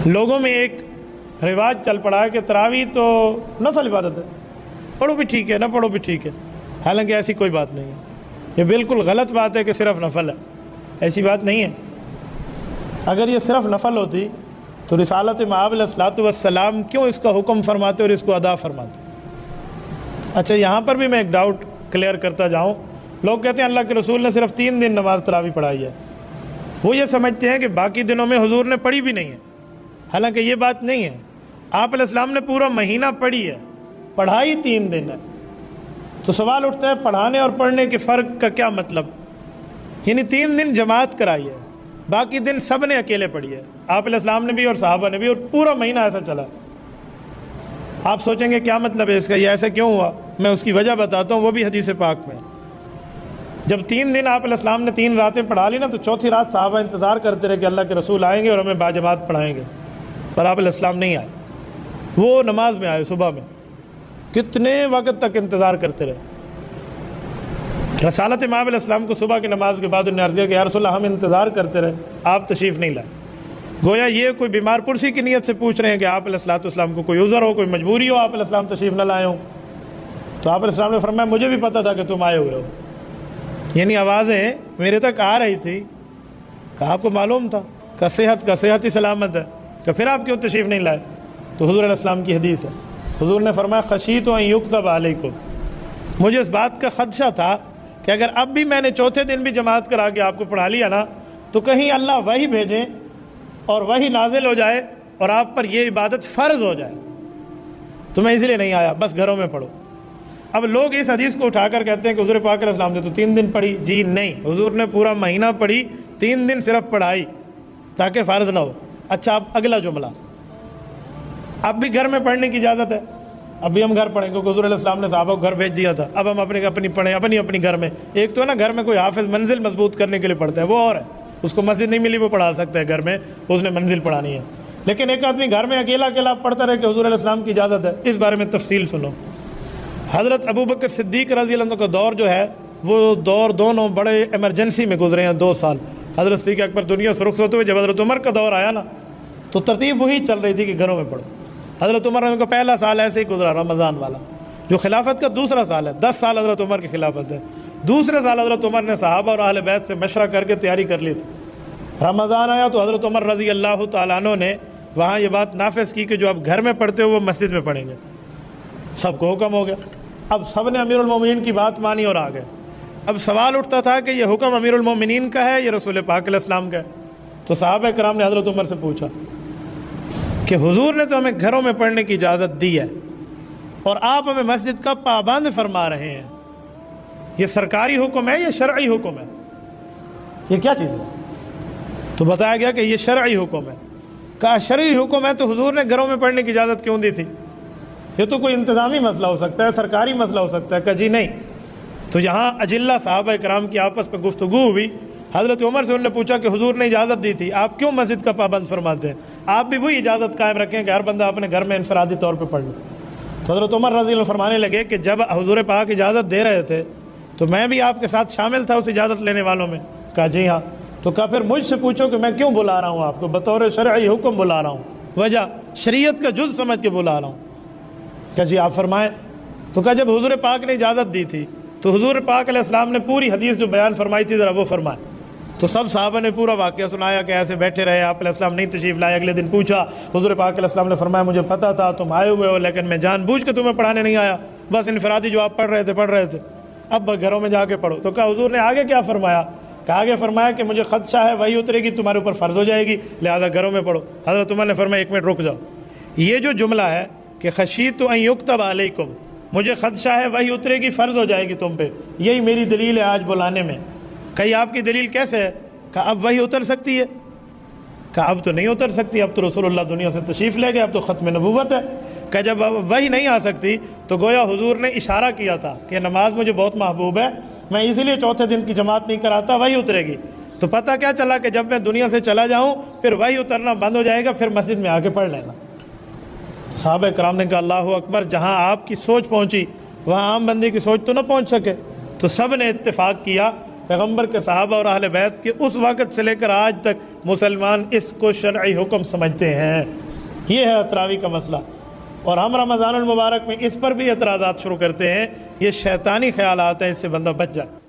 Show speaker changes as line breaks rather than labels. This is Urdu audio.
لوگوں میں ایک رواج چل پڑا ہے کہ تراویح تو نفل عبادت ہے، پڑھو بھی ٹھیک ہے نہ پڑھو بھی ٹھیک ہے، حالانکہ ایسی کوئی بات نہیں ہے۔ یہ بالکل غلط بات ہے کہ صرف نفل ہے، ایسی بات نہیں ہے۔ اگر یہ صرف نفل ہوتی تو رسالت مآب علیہ الصلوۃ والسلام کیوں اس کا حکم فرماتے اور اس کو ادا فرماتے؟ اچھا، یہاں پر بھی میں ایک ڈاؤٹ کلیئر کرتا جاؤں۔ لوگ کہتے ہیں اللہ کے رسول نے صرف 3 دن نماز تراویح پڑھائی ہے، وہ یہ سمجھتے ہیں کہ باقی دنوں میں حضور نے پڑھی بھی نہیں ہے، حالانکہ یہ بات نہیں ہے۔ آپ علیہ السلام نے پورا مہینہ پڑھی ہے، پڑھائی 3 دن ہے۔ تو سوال اٹھتا ہے پڑھانے اور پڑھنے کے فرق کا کیا مطلب؟ یعنی 3 دن جماعت کرائی ہے، باقی دن سب نے اکیلے پڑھی ہے، آپ علیہ السلام نے بھی اور صحابہ نے بھی، اور پورا مہینہ ایسا چلا۔ آپ سوچیں گے کیا مطلب ہے اس کا، یہ ایسا کیوں ہوا؟ میں اس کی وجہ بتاتا ہوں، وہ بھی حدیث پاک میں۔ جب 3 دن آپ علیہ السلام نے 3 راتیں پڑھا لی نا، تو چوتھی رات صحابہ انتظار کرتے رہے کہ اللہ کے رسول آئیں گے اور ہمیں باجماعت پڑھائیں گے، پر آپ علیہ السلام نہیں آئے۔ وہ نماز میں آئے صبح میں، کتنے وقت تک انتظار کرتے رہے۔ رسالت مآب علیہ السلام کو صبح کی نماز کے بعد انہوں نے عرض کیا کہ یا رسول اللہ ہم انتظار کرتے رہے، آپ تشریف نہیں لائے۔ گویا یہ کوئی بیمار پرسی کی نیت سے پوچھ رہے ہیں کہ آپ علیہ السلام کو کوئی عذر ہو، کوئی مجبوری ہو، آپ علیہ السلام تشریف نہ لائے ہوں۔ تو آپ علیہ السلام نے فرمایا مجھے بھی پتہ تھا کہ تم آئے ہوئے ہو، یعنی آوازیں میرے تک آ رہی تھی، کہا آپ کو معلوم تھا کہ صحت ہی سلامت ہے، کہ پھر آپ کیوں تشریف نہیں لائے؟ تو حضور علیہ السلام کی حدیث ہے، حضور نے فرمایا خشیت ان یکتب علیکم، مجھے اس بات کا خدشہ تھا کہ اگر اب بھی میں نے چوتھے دن بھی جماعت کرا کے آپ کو پڑھا لیا نا، تو کہیں اللہ وہی بھیجیں اور وہی نازل ہو جائے اور آپ پر یہ عبادت فرض ہو جائے، تو میں اس لیے نہیں آیا، بس گھروں میں پڑھو۔ اب لوگ اس حدیث کو اٹھا کر کہتے ہیں کہ حضور پاک علیہ السلام نے تو 3 دن پڑھی۔ جی نہیں، حضور نے پورا مہینہ پڑھی، 3 دن صرف پڑھائی تاکہ فرض نہ ہو۔ اچھا، اب اگلا جملہ، اب بھی گھر میں پڑھنے کی اجازت ہے، اب بھی ہم گھر پڑھیں، کیونکہ حضور علیہ السلام نے صحابہ کو گھر بھیج دیا تھا، اب ہم اپنی پڑھیں اپنی گھر میں۔ ایک تو ہے نا گھر میں کوئی حافظ منزل مضبوط کرنے کے لیے پڑھتا ہے، وہ اور ہے، اس کو مسجد نہیں ملی وہ پڑھا سکتا ہے گھر میں، اس نے منزل پڑھانی ہے۔ لیکن ایک آدمی گھر میں اکیلا پڑھتا رہے کہ حضور علیہ السلام کی اجازت ہے، اس بارے میں تفصیل سنو۔ حضرت ابوبکر صدیق رضی اللہ عنہ کا دور جو ہے، وہ دور دونوں بڑے ایمرجنسی میں گزرے ہیں، 2 سال۔ حضرت صدیق اکبر دنیا سے رخصت ہوئے، جب حضرت عمر کا دور آیا نا، تو ترتیب وہی چل رہی تھی کہ گھروں میں پڑھو۔ حضرت عمر کا پہلا سال ایسے ہی گزرا، رمضان والا، جو خلافت کا دوسرا سال ہے، 10 سال حضرت عمر کی خلافت ہے۔ دوسرے سال حضرت عمر نے صحابہ اور اہل بیت سے مشورہ کر کے تیاری کر لی تھی۔ رمضان آیا تو حضرت عمر رضی اللہ تعالیٰ عنہ نے وہاں یہ بات نافذ کی کہ جو آپ گھر میں پڑھتے ہو وہ مسجد میں پڑھیں گے۔ سب کو حکم ہو گیا، اب سب نے امیر المومنین کی بات مانی اور آ گئے۔ اب سوال اٹھتا تھا کہ یہ حکم امیر المومنین کا ہے یا رسول پاک علیہ السلام کا ہے؟ تو صحابہ کرام نے حضرت عمر سے پوچھا کہ حضور نے تو ہمیں گھروں میں پڑھنے کی اجازت دی ہے اور آپ ہمیں مسجد کا پابند فرما رہے ہیں، یہ سرکاری حکم ہے یا شرعی حکم ہے؟ یہ کیا چیز ہے؟ تو بتایا گیا کہ یہ شرعی حکم ہے۔ کہا شرعی حکم ہے تو حضور نے گھروں میں پڑھنے کی اجازت کیوں دی تھی؟ یہ تو کوئی انتظامی مسئلہ ہو سکتا ہے، سرکاری مسئلہ ہو سکتا ہے۔ کہ جی نہیں۔ تو یہاں اجلہ صحابہ کرام کی آپس میں گفتگو ہوئی، حضرت عمر سے انہوں نے پوچھا کہ حضور نے اجازت دی تھی، آپ کیوں مسجد کا پابند فرماتے ہیں؟ آپ بھی وہی اجازت قائم رکھیں کہ ہر بندہ اپنے گھر میں انفرادی طور پہ پڑھ لے۔ تو حضرت عمر رضی اللہ عنہ فرمانے لگے کہ جب حضور پاک اجازت دے رہے تھے تو میں بھی آپ کے ساتھ شامل تھا اس اجازت لینے والوں میں۔ کہا جی ہاں۔ تو کہا پھر مجھ سے پوچھو کہ میں کیوں بلا رہا ہوں آپ کو، بطور شرعی حکم بلا رہا ہوں، وجہ شریعت کا جز سمجھ کے بلا رہا ہوں۔ کہ جی آپ فرمائیں۔ تو کہا جب حضور پاک نے اجازت دی تھی تو حضور پاک علیہ السلام نے پوری حدیث جو بیان فرمائی تھی ذرا وہ فرمائیں۔ تو سب صحابہ نے پورا واقعہ سنایا کہ ایسے بیٹھے رہے، آپ علیہ السلام نہیں تشریف لائے۔ اگلے دن پوچھا، حضور پاک علیہ السلام نے فرمایا مجھے پتہ تھا تم آئے ہوئے ہو، لیکن میں جان بوجھ کے تمہیں پڑھانے نہیں آیا، بس انفرادی جو آپ پڑھ رہے تھے، اب گھروں میں جا کے پڑھو۔ تو کہا حضور نے آگے کیا فرمایا؟ کہ آگے فرمایا کہ مجھے خدشہ ہے وہی اترے گی تمہارے اوپر فرض ہو جائے گی، لہذا گھروں میں پڑھو۔ حضرت عمر نے فرمایا 1 منٹ رک جاؤ، یہ جو جملہ ہے کہ خشیت ان یکتب علیکم، مجھے خدشہ ہے وہی اترے گی فرض ہو جائے گی تم پہ، یہی میری دلیل ہے آج بلانے میں۔ کہیں آپ کی دلیل کیسے ہے؟ کہ اب وہی اتر سکتی ہے؟ کہ اب تو نہیں اتر سکتی، اب تو رسول اللہ دنیا سے تشریف لے گئے، اب تو ختم نبوت ہے۔ کہ جب وہی نہیں آ سکتی تو گویا حضور نے اشارہ کیا تھا کہ نماز مجھے بہت محبوب ہے، میں اسی لیے چوتھے دن کی جماعت نہیں کراتا، وہی اترے گی۔ تو پتہ کیا چلا کہ جب میں دنیا سے چلا جاؤں پھر وہی اترنا بند ہو جائے گا، پھر مسجد میں آ کے پڑھ لینا۔ صحابہ کرام نے کہا اللہ اکبر، جہاں آپ کی سوچ پہنچی وہاں عام بندے کی سوچ تو نہ پہنچ سکے۔ تو سب نے اتفاق کیا پیغمبر کے صحابہ اور اہل بیت کے اس وقت سے لے کر آج تک مسلمان اس کو شرعی حکم سمجھتے ہیں۔ یہ ہے تراویح کا مسئلہ، اور ہم رمضان المبارک میں اس پر بھی اعتراضات شروع کرتے ہیں۔ یہ شیطانی خیالات ہیں، اس سے بندہ بچ جائے۔